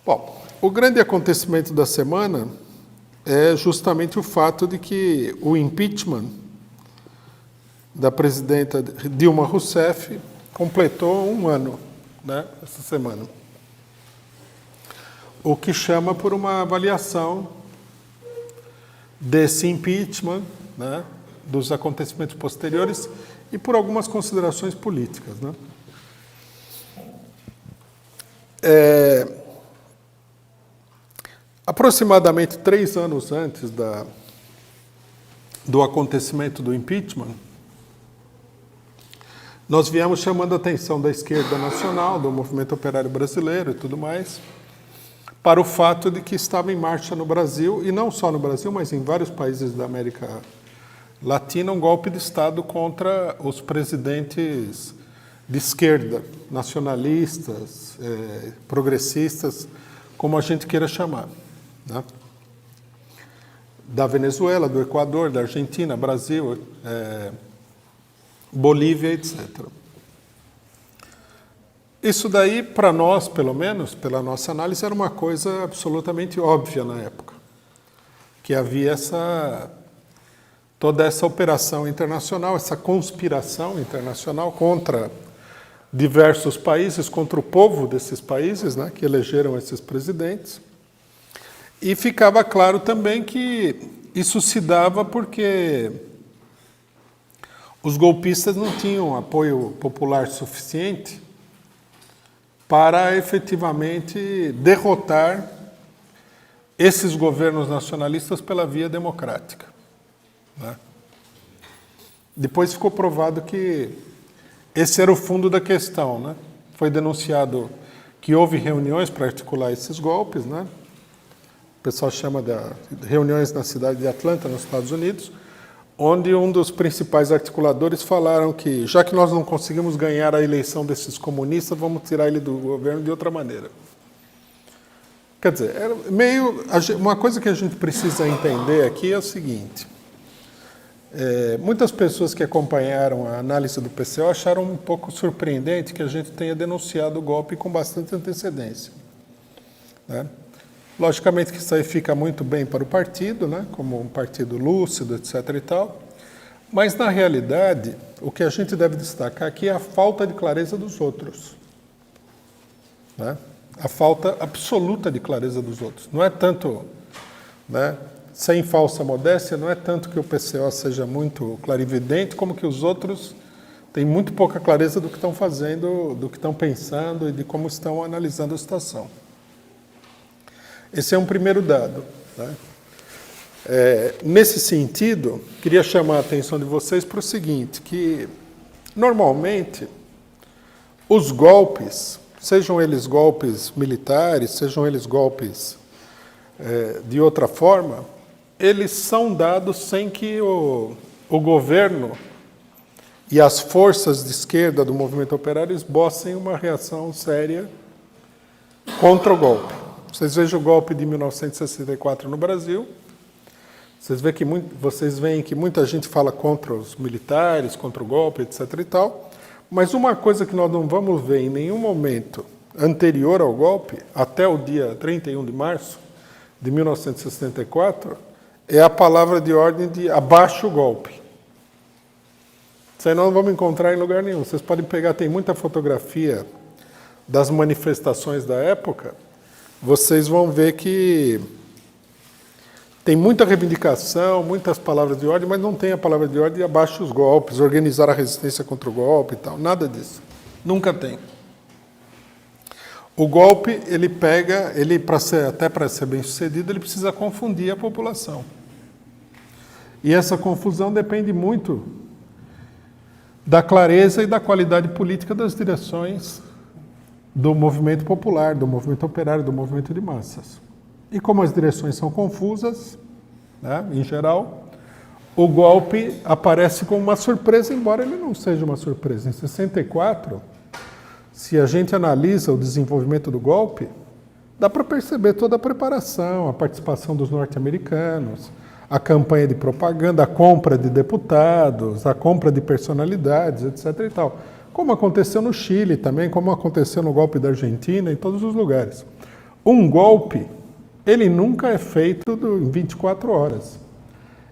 Bom, o grande acontecimento da semana é justamente o fato de que o impeachment da presidenta Dilma Rousseff completou um ano, né, essa semana. O que chama por uma avaliação desse impeachment, né, dos acontecimentos posteriores e por algumas considerações políticas, né? Aproximadamente 3 anos antes do acontecimento do impeachment, nós viemos chamando a atenção da esquerda nacional, do movimento operário brasileiro e tudo mais, para o fato de que estava em marcha no Brasil, e não só no Brasil, mas em vários países da América Latina, um golpe de Estado contra os presidentes de esquerda, nacionalistas, progressistas, como a gente queira chamar, né? Da Venezuela, do Equador, da Argentina, Brasil, Bolívia, etc. Isso daí, para nós, pelo menos, pela nossa análise, era uma coisa absolutamente óbvia na época, que havia toda essa operação internacional, essa conspiração internacional contra diversos países, contra o povo desses países, né, que elegeram esses presidentes. E ficava claro também que isso se dava porque os golpistas não tinham apoio popular suficiente para efetivamente derrotar esses governos nacionalistas pela via democrática, né? Depois ficou provado que esse era o fundo da questão, né? Foi denunciado que houve reuniões para articular esses golpes, né? O pessoal chama de reuniões na cidade de Atlanta, nos Estados Unidos, onde um dos principais articuladores falaram que, já que nós não conseguimos ganhar a eleição desses comunistas, vamos tirar ele do governo de outra maneira. Quer dizer, uma coisa que a gente precisa entender aqui é o seguinte: muitas pessoas que acompanharam a análise do PCO acharam um pouco surpreendente que a gente tenha denunciado o golpe com bastante antecedência, né? Logicamente que isso aí fica muito bem para o partido, né, como um partido lúcido, etc. e tal, mas, na realidade, o que a gente deve destacar aqui é a falta de clareza dos outros, né? A falta absoluta de clareza dos outros. Não é tanto, né, sem falsa modéstia, não é tanto que o PCO seja muito clarividente, como que os outros têm muito pouca clareza do que estão fazendo, do que estão pensando e de como estão analisando a situação. Esse é um primeiro dado, né? Nesse sentido, queria chamar a atenção de vocês para o seguinte, que normalmente os golpes, sejam eles golpes militares, sejam eles golpes de outra forma, eles são dados sem que o governo e as forças de esquerda do movimento operário esbocem uma reação séria contra o golpe. Vocês vejam o golpe de 1964 no Brasil, vocês veem que muita gente fala contra os militares, contra o golpe, etc. e tal, mas uma coisa que nós não vamos ver em nenhum momento anterior ao golpe, até o dia 31 de março de 1964, é a palavra de ordem de abaixo o golpe. Isso aí nós não vamos encontrar em lugar nenhum. Vocês podem pegar, tem muita fotografia das manifestações da época, vocês vão ver que tem muita reivindicação, muitas palavras de ordem, mas não tem a palavra de ordem abaixo os golpes, organizar a resistência contra o golpe e tal, nada disso. Nunca tem. O golpe, até para ser bem sucedido, ele precisa confundir a população. E essa confusão depende muito da clareza e da qualidade política das direções do movimento popular, do movimento operário, do movimento de massas. E como as direções são confusas, né, em geral, o golpe aparece como uma surpresa, embora ele não seja uma surpresa. Em 64, se a gente analisa o desenvolvimento do golpe, dá para perceber toda a preparação, a participação dos norte-americanos, a campanha de propaganda, a compra de deputados, a compra de personalidades, etc. e tal. Como aconteceu no Chile também, como aconteceu no golpe da Argentina, em todos os lugares. Um golpe, ele nunca é feito em 24 horas.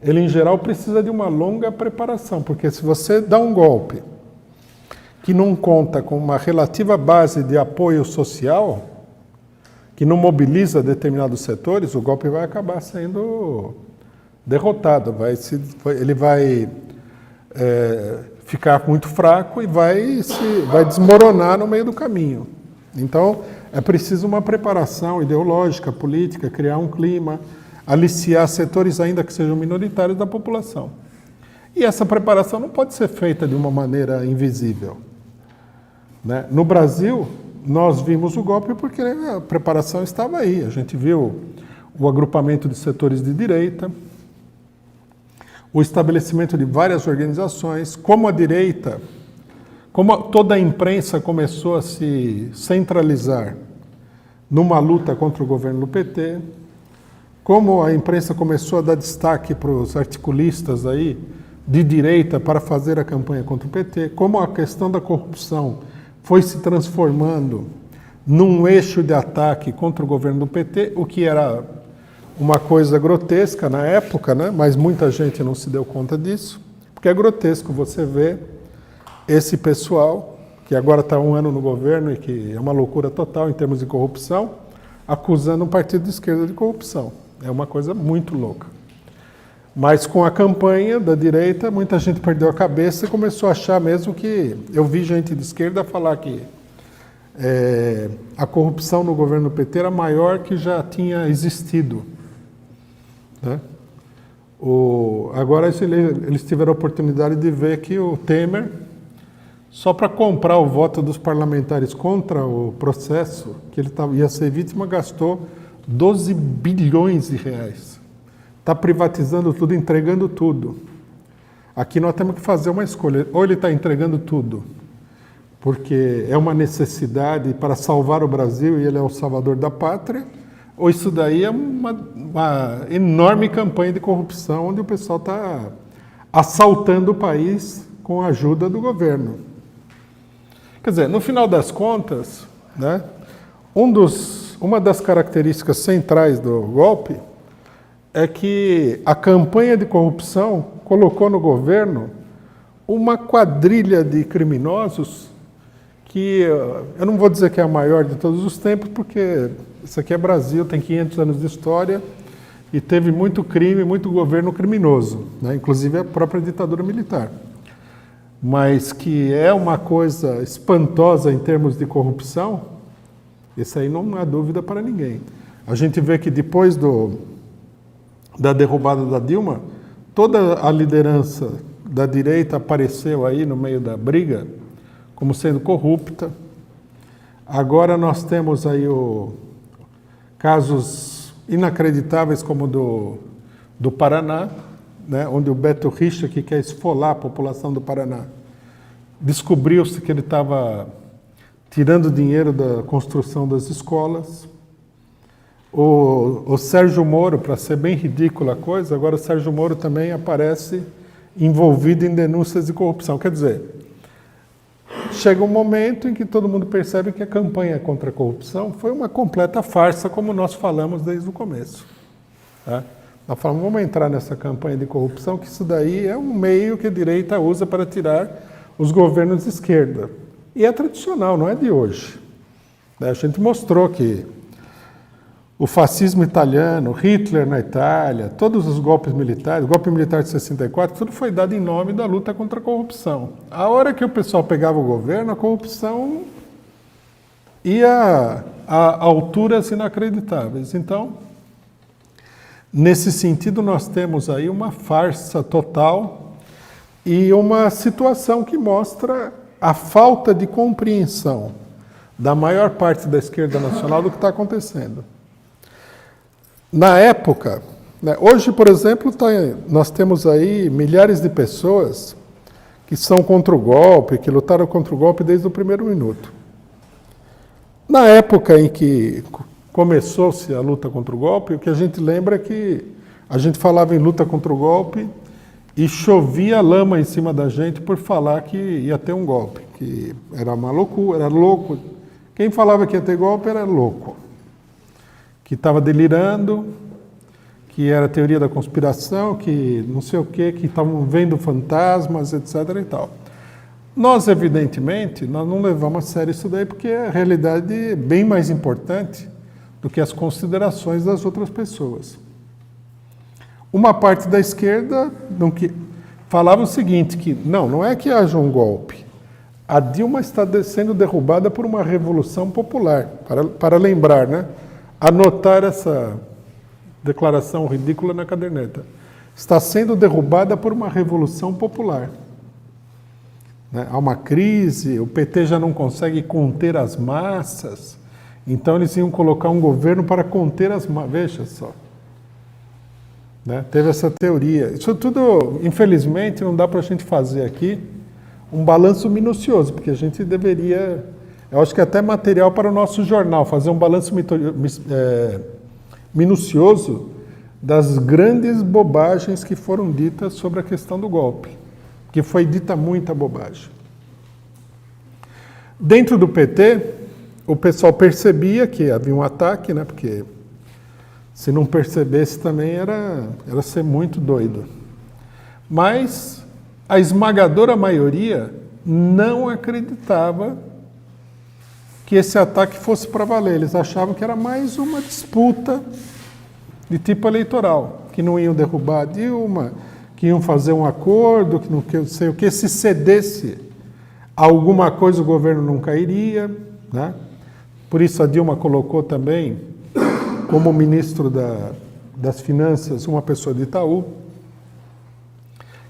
Ele, em geral, precisa de uma longa preparação, porque se você dá um golpe que não conta com uma relativa base de apoio social, que não mobiliza determinados setores, o golpe vai acabar sendo derrotado. Ele vai ficar muito fraco e vai desmoronar no meio do caminho. Então, é preciso uma preparação ideológica, política, criar um clima, aliciar setores ainda que sejam minoritários da população. E essa preparação não pode ser feita de uma maneira invisível, né? No Brasil, nós vimos o golpe porque a preparação estava aí. A gente viu o agrupamento de setores de direita, o estabelecimento de várias organizações, como a direita, como toda a imprensa começou a se centralizar numa luta contra o governo do PT, como a imprensa começou a dar destaque para os articulistas aí de direita para fazer a campanha contra o PT, como a questão da corrupção foi se transformando num eixo de ataque contra o governo do PT, o que era uma coisa grotesca na época, né? Mas muita gente não se deu conta disso, porque é grotesco você ver esse pessoal, que agora está 1 ano no governo e que é uma loucura total em termos de corrupção, acusando um partido de esquerda de corrupção. É uma coisa muito louca. Mas com a campanha da direita, muita gente perdeu a cabeça e começou a achar mesmo que... Eu vi gente de esquerda falar que a corrupção no governo do PT era maior que já tinha existido, né? Agora eles tiveram a oportunidade de ver que o Temer, só para comprar o voto dos parlamentares contra o processo, que ele ia ser vítima, gastou 12 bilhões de reais. Está privatizando tudo, entregando tudo. Aqui nós temos que fazer uma escolha. Ou ele está entregando tudo, porque é uma necessidade para salvar o Brasil e ele é o salvador da pátria, ou isso daí é uma enorme campanha de corrupção, onde o pessoal está assaltando o país com a ajuda do governo. Quer dizer, no final das contas, né, uma das características centrais do golpe é que a campanha de corrupção colocou no governo uma quadrilha de criminosos que eu não vou dizer que é a maior de todos os tempos, porque isso aqui é Brasil, tem 500 anos de história e teve muito crime, muito governo criminoso, né, inclusive a própria ditadura militar. Mas que é uma coisa espantosa em termos de corrupção, isso aí não há dúvida para ninguém. A gente vê que depois da derrubada da Dilma, toda a liderança da direita apareceu aí no meio da briga como sendo corrupta. Agora nós temos aí casos inacreditáveis como do Paraná, né, onde o Beto Richa, que quer esfolar a população do Paraná, descobriu-se que ele estava tirando dinheiro da construção das escolas. O Sérgio Moro, para ser bem ridícula a coisa, agora o Sérgio Moro também aparece envolvido em denúncias de corrupção. Quer dizer, chega um momento em que todo mundo percebe que a campanha contra a corrupção foi uma completa farsa, como nós falamos desde o começo, tá? Nós falamos, vamos entrar nessa campanha de corrupção, que isso daí é um meio que a direita usa para tirar os governos de esquerda. E é tradicional, não é de hoje. A gente mostrou que o fascismo italiano, Hitler na Itália, todos os golpes militares, o golpe militar de 64, tudo foi dado em nome da luta contra a corrupção. A hora que o pessoal pegava o governo, a corrupção ia a alturas inacreditáveis. Então, nesse sentido, nós temos aí uma farsa total e uma situação que mostra a falta de compreensão da maior parte da esquerda nacional do que está acontecendo. Na época, né, hoje, por exemplo, nós temos aí milhares de pessoas que são contra o golpe, que lutaram contra o golpe desde o primeiro minuto. Na época em que começou-se a luta contra o golpe, o que a gente lembra é que a gente falava em luta contra o golpe e chovia lama em cima da gente por falar que ia ter um golpe, que era uma loucura, era louco. Quem falava que ia ter golpe era louco. que estava delirando, que era teoria da conspiração, que não sei o quê, que estavam vendo fantasmas, etc. e tal. Nós, evidentemente, nós não levamos a sério isso daí, porque a realidade é bem mais importante do que as considerações das outras pessoas. Uma parte da esquerda falava o seguinte, que não é que haja um golpe. A Dilma está sendo derrubada por uma revolução popular. Para lembrar, né? Anotar essa declaração ridícula na caderneta. Está sendo derrubada por uma revolução popular. Né? Há uma crise, o PT já não consegue conter as massas, então eles iam colocar um governo para conter as massas. Veja só. Né? Teve essa teoria. Isso tudo, infelizmente, não dá para a gente fazer aqui um balanço minucioso, porque a gente deveria, eu acho que é até material para o nosso jornal, fazer um balanço minucioso das grandes bobagens que foram ditas sobre a questão do golpe, que foi dita muita bobagem. Dentro do PT, o pessoal percebia que havia um ataque, né? Porque se não percebesse também era ser muito doido. Mas a esmagadora maioria não acreditava que esse ataque fosse para valer. Eles achavam que era mais uma disputa de tipo eleitoral, que não iam derrubar a Dilma, que iam fazer um acordo, que não sei o que, se cedesse alguma coisa o governo não cairia, né? Por isso a Dilma colocou também como ministro das Finanças uma pessoa de Itaú,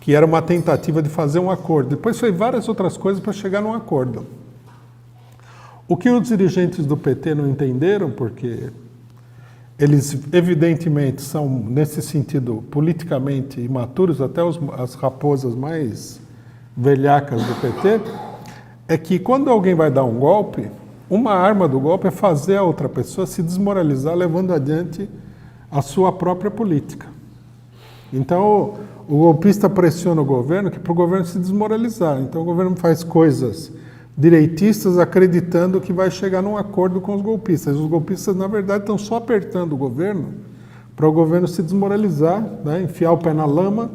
que era uma tentativa de fazer um acordo. Depois foi várias outras coisas para chegar num acordo. O que os dirigentes do PT não entenderam, porque eles evidentemente são, nesse sentido, politicamente imaturos, até as raposas mais velhacas do PT, é que quando alguém vai dar um golpe, uma arma do golpe é fazer a outra pessoa se desmoralizar, levando adiante a sua própria política. Então, o golpista pressiona o governo para o governo se desmoralizar. Então, o governo faz coisas direitistas acreditando que vai chegar num acordo com os golpistas. Os golpistas, na verdade, estão só apertando o governo para o governo se desmoralizar, né, enfiar o pé na lama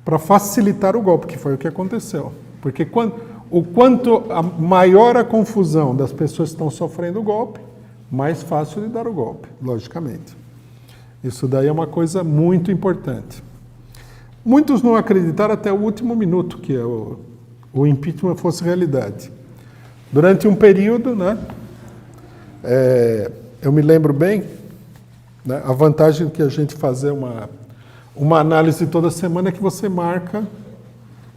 para facilitar o golpe, que foi o que aconteceu. Porque quanto maior a confusão das pessoas que estão sofrendo o golpe, mais fácil de dar o golpe, logicamente. Isso daí é uma coisa muito importante. Muitos não acreditaram até o último minuto que o impeachment fosse realidade. Durante um período, né, eu me lembro bem, né, a vantagem que a gente fazer uma análise toda semana é que você marca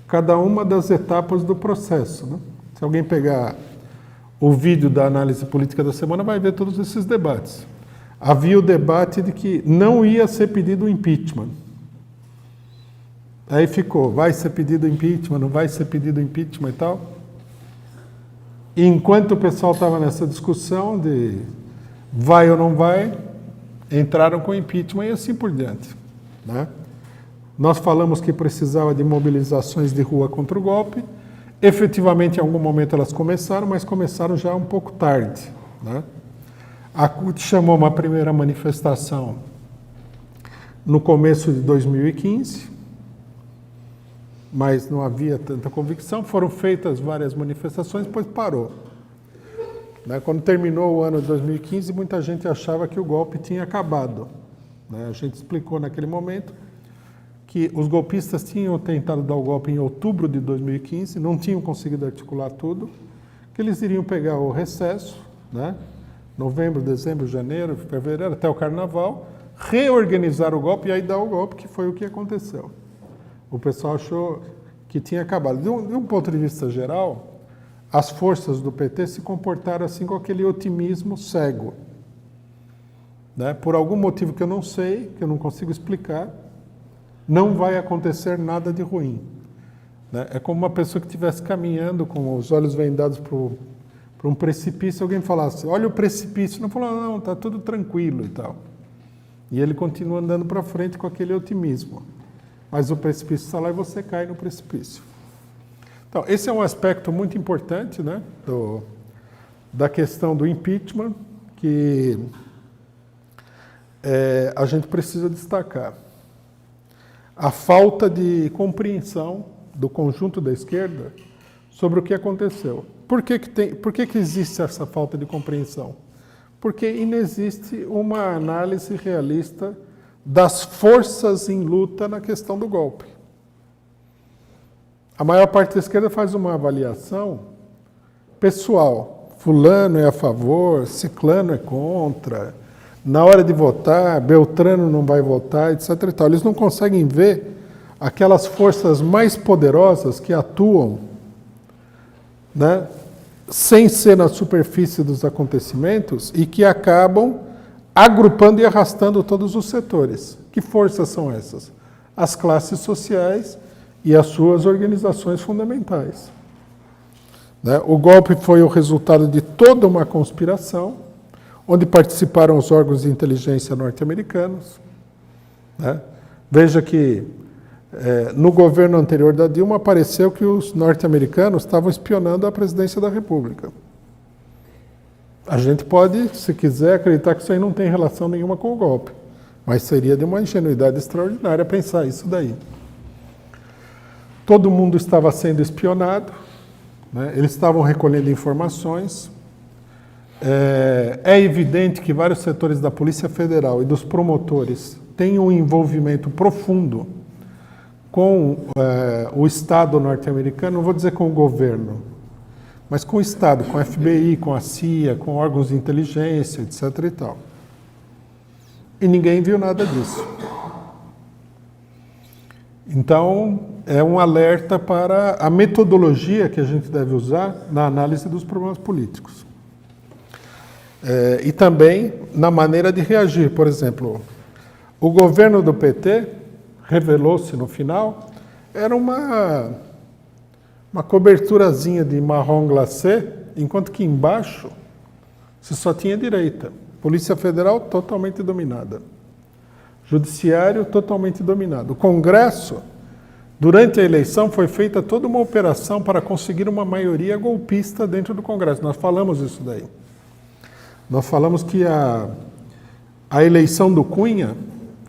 cada uma das etapas do processo. Né? Se alguém pegar o vídeo da análise política da semana, vai ver todos esses debates. Havia o debate de que não ia ser pedido impeachment. Aí ficou, vai ser pedido impeachment, não vai ser pedido impeachment e tal. E enquanto o pessoal estava nessa discussão de vai ou não vai, entraram com impeachment e assim por diante. Né? Nós falamos que precisava de mobilizações de rua contra o golpe. Efetivamente, em algum momento elas começaram, mas começaram já um pouco tarde. Né? A CUT chamou uma primeira manifestação no começo de 2015, mas não havia tanta convicção. Foram feitas várias manifestações, depois parou. Né? Quando terminou o ano de 2015, muita gente achava que o golpe tinha acabado. Né? A gente explicou naquele momento que os golpistas tinham tentado dar o golpe em outubro de 2015, não tinham conseguido articular tudo, que eles iriam pegar o recesso, né? Novembro, dezembro, janeiro, fevereiro, até o carnaval, reorganizar o golpe e aí dar o golpe, que foi o que aconteceu. O pessoal achou que tinha acabado. De um ponto de vista geral, as forças do PT se comportaram assim com aquele otimismo cego. Né? Por algum motivo que eu não sei, que eu não consigo explicar, não vai acontecer nada de ruim. Né? É como uma pessoa que estivesse caminhando com os olhos vendados para um precipício, alguém falasse, olha o precipício, não falou, não, está tudo tranquilo e tal. E ele continua andando para frente com aquele otimismo. Mas o precipício está lá e você cai no precipício. Então, esse é um aspecto muito importante, né, da questão do impeachment, que a gente precisa destacar a falta de compreensão do conjunto da esquerda sobre o que aconteceu. Por que existe essa falta de compreensão? Porque inexiste uma análise realista das forças em luta na questão do golpe. A maior parte da esquerda faz uma avaliação pessoal. Fulano é a favor, ciclano é contra. Na hora de votar, Beltrano não vai votar, etc. e tal. Eles não conseguem ver aquelas forças mais poderosas que atuam, né, sem ser na superfície dos acontecimentos e que acabam agrupando e arrastando todos os setores. Que forças são essas? As classes sociais e as suas organizações fundamentais. Né? O golpe foi o resultado de toda uma conspiração, onde participaram os órgãos de inteligência norte-americanos. Né? Veja que no governo anterior da Dilma apareceu que os norte-americanos estavam espionando a presidência da República. A gente pode, se quiser, acreditar que isso aí não tem relação nenhuma com o golpe, mas seria de uma ingenuidade extraordinária pensar isso daí. Todo mundo estava sendo espionado, né? Eles estavam recolhendo informações. É evidente que vários setores da Polícia Federal e dos promotores têm um envolvimento profundo com o Estado norte-americano, não vou dizer com o governo, mas com o Estado, com a FBI, com a CIA, com órgãos de inteligência, etc. e tal. E ninguém viu nada disso. Então, é um alerta para a metodologia que a gente deve usar na análise dos problemas políticos. E também na maneira de reagir. Por exemplo, o governo do PT revelou-se no final, era uma coberturazinha de marrom glacê, enquanto que embaixo se só tinha direita. Polícia Federal totalmente dominada. Judiciário totalmente dominado. O Congresso, durante a eleição, foi feita toda uma operação para conseguir uma maioria golpista dentro do Congresso. Nós falamos isso daí. Nós falamos que a eleição do Cunha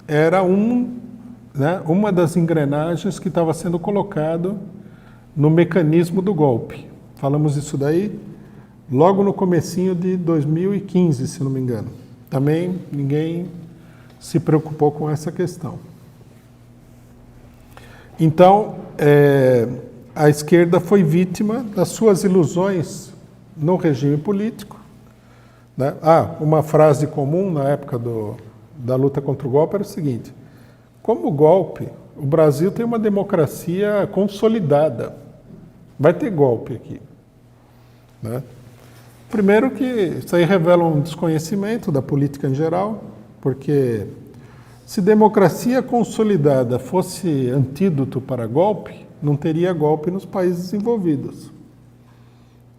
era uma das engrenagens que estava sendo colocado no mecanismo do golpe. Falamos isso daí logo no comecinho de 2015, se não me engano. Também ninguém se preocupou com essa questão. Então, a esquerda foi vítima das suas ilusões no regime político. Né? Uma frase comum na época da luta contra o golpe era o seguinte: como golpe, o Brasil tem uma democracia consolidada. Vai ter golpe aqui. Né? Primeiro que isso aí revela um desconhecimento da política em geral, porque se democracia consolidada fosse antídoto para golpe, não teria golpe nos países desenvolvidos.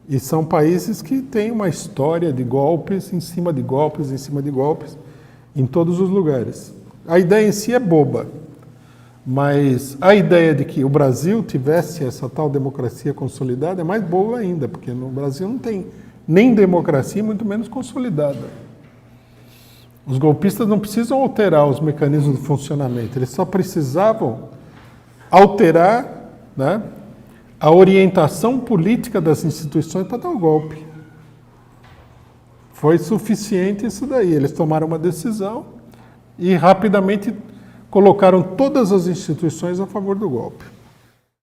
E são países que têm uma história de golpes em cima de golpes, em cima de golpes, em todos os lugares. A ideia em si é boba, mas a ideia de que o Brasil tivesse essa tal democracia consolidada é mais boba ainda, porque no Brasil não tem nem democracia, muito menos consolidada. Os golpistas não precisam alterar os mecanismos de funcionamento, eles só precisavam alterar, né, a orientação política das instituições para dar o golpe. Foi suficiente isso daí. Eles tomaram uma decisão e rapidamente colocaram todas as instituições a favor do golpe.